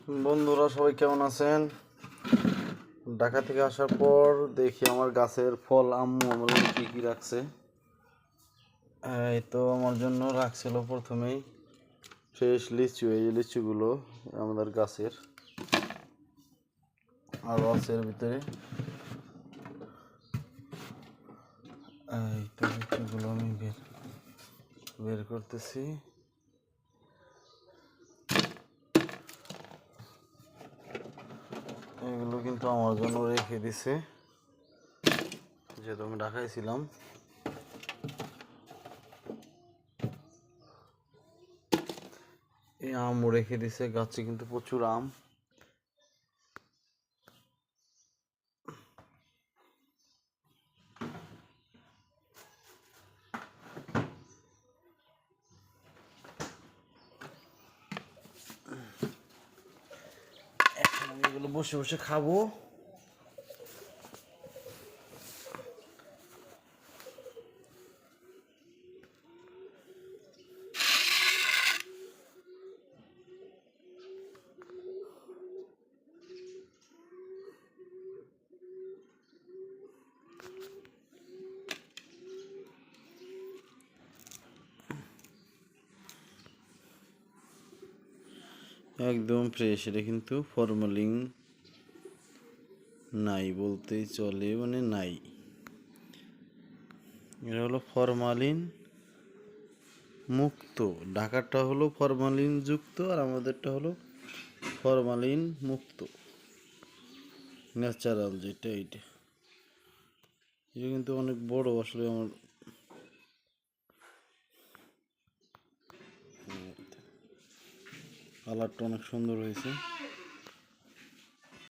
বন্ধুরা সবাই কেমন আছেন? ঢাকা থেকে আসার পর দেখি আমার গাছের ফল আম্মু আমার জন্য কী কী রাখছে। এই তো আমার জন্য রাখছিল প্রথমেই ফ্রেশ লিচু। এই যে লিচুগুলো আমাদের গাছের, আর আছে এর ভিতরে। এই তো লিচুগুলো আমি বের করতেছি। এগুলো কিন্তু আমার জন্য রেখে দিছে, যেহেতু আমি ঢাকায় ছিলাম। এই আমও রেখে দিছে, গাছে কিন্তু প্রচুর আম। এখন আমি এগুলো বসে বসে খাবো। একদম ফ্রেশ, এটা কিন্তু ফরমালিন নাই বলতেই চলে, মানে নাই। এটা হলো ফরমালিন মুক্ত। ঢাকারটা হলো ফরমালিন যুক্ত, আর আমাদেরটা হলো ফরমালিন মুক্ত, ন্যাচারাল যেটা। এইটা এটা কিন্তু অনেক বড় আসলে। আমার কালারটা অনেক সুন্দর হয়েছে।